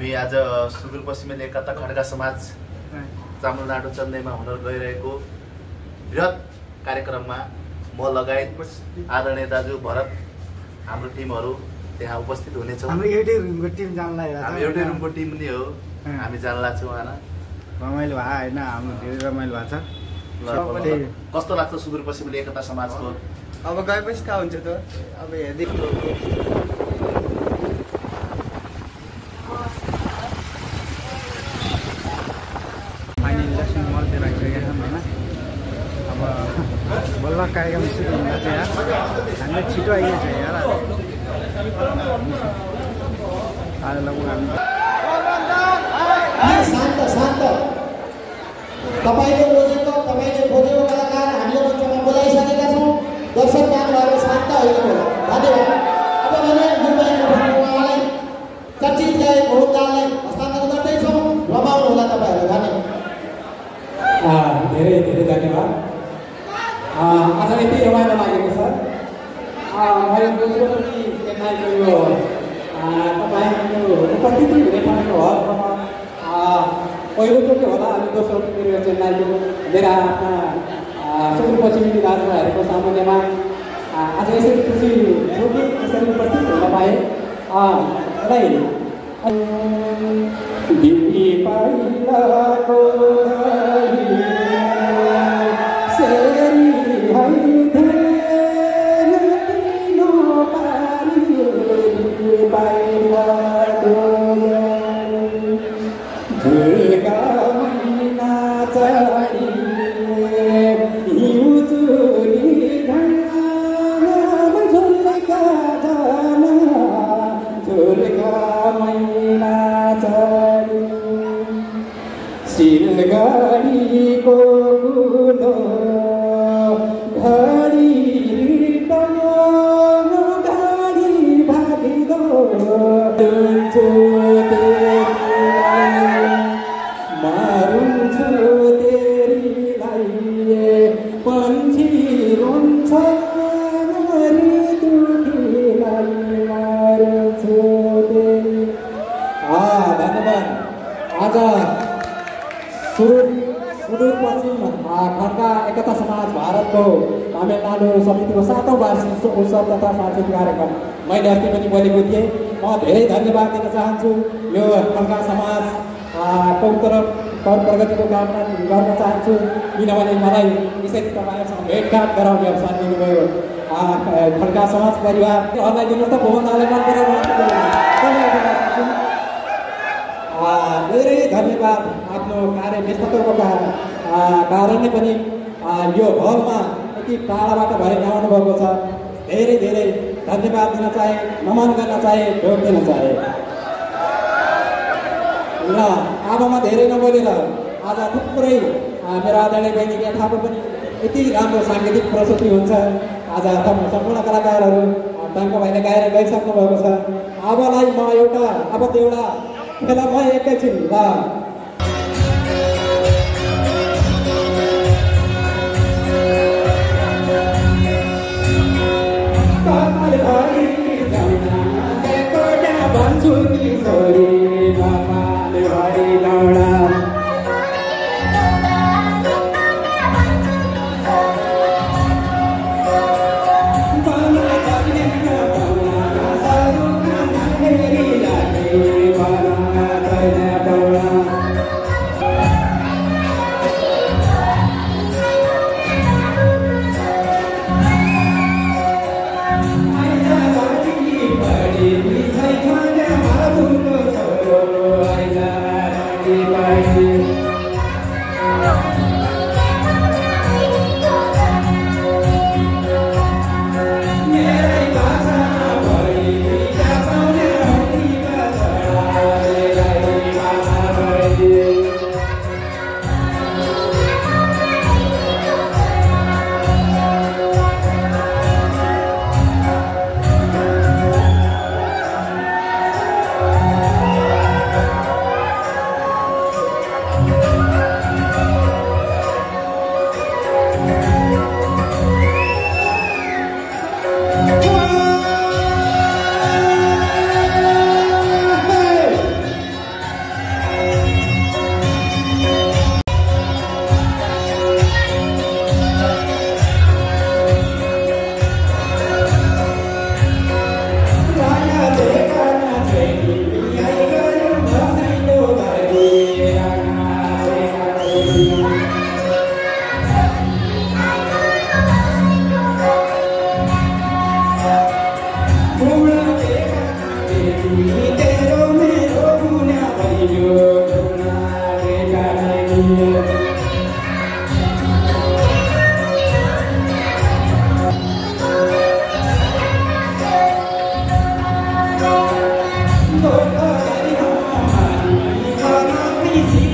हामी आज सुदूरपश्चिमेली एकता खड्का समाज तमिलनाडु चेन्नईमा हुन गइरहेको बृहत कार्यक्रममा म लगायत आदरणीय दाजु भरत हाम्रो टिमहरू त्यहाँ उपस्थित हुनेछौँ। हाम्रो एउटै रुमको टिम जानला हामी एउटै रुमको टिम नि हो, हामी जानला छौँ। रमाइलो भयो होइन, हाम्रो धेरै रमाइलो भएको छ। कस्तो लाग्छ सुदूरपश्चिमेली एकता समाजको? अब गएपछि थाहा हुन्छ त। अब हेर्दै अब बल्ल कार्यक्रम सुरु हुँदा चाहिँ यार हामीले छिटो आइन्छ यार। शान्त शान्त तपाईँले रोजेको तपाईँले खोजेको कलाकार हामीले मञ्चमा बोलाइसकेका छौँ। दर्शक महानुभावहरू शान्त होइन। धन्यवाद। अब भने उहाँलाई चर्चित गायक भोजदारलाई हस्तान्तरण गर्दैछौँ। रमाउनु होला तपाईँहरू। धन्यवाद। धेरै धेरै धन्यवाद। आज यति रमाइलो लागेको छ। मैले दोस्रो पनि चेन्नाईको यो तपाईँको उपस्थिति हुने पाएको हो। पहिलोचोटि होला अनि दोस्रोचोटि मेरो चेन्नाईको मेरा आफ्ना सुदूरपश्चिमेली दाजुभाइहरूको सामुन्यमा आज यसरी खुसी छु कि यसरी उपस्थित हुन पाएँ। सुदूरपश्चिम खड्का एकता समाज भारतको तमिलनाडु समितिको 7औं वार्षिक उत्सव तथा सांस्कृतिक कार्यक्रम मैले अस्ति पनि बोलेको थिएँ। म धेरै धन्यवाद दिन चाहन्छु। यो खड्का समाज को प्रगतिको कामना गर्न चाहन्छु, किनभने मलाई यसरी तपाईँहरूसँग भेटघाट गराउने अवसर दिनुभयो। खड्का समाज परिवारलाई दिनुहोस् त भुवनदाले मन धेरै धन्यवाद। आफ्नो कार्य व्यस्तताको कारणले पनि यो हलमा यति टाढाबाट भएर आउनु भएको छ। धेरै धेरै धन्यवाद दिन चाहे, नमन गर्न चाहे, ढोक दिन चाहे। ल अब म धेरै नबोलेर आज थुप्रै मेरो आदरणीय बहिनी यथाको पनि यति राम्रो साङ्गीतिक प्रस्तुति हुन्छ। आज सम्पूर्ण कलाकारहरू टङ्क भाइले गाएर गइसक्नु भएको छ। अबलाई म एउटा खेलामा एकैछिन ल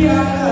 दिइराखेका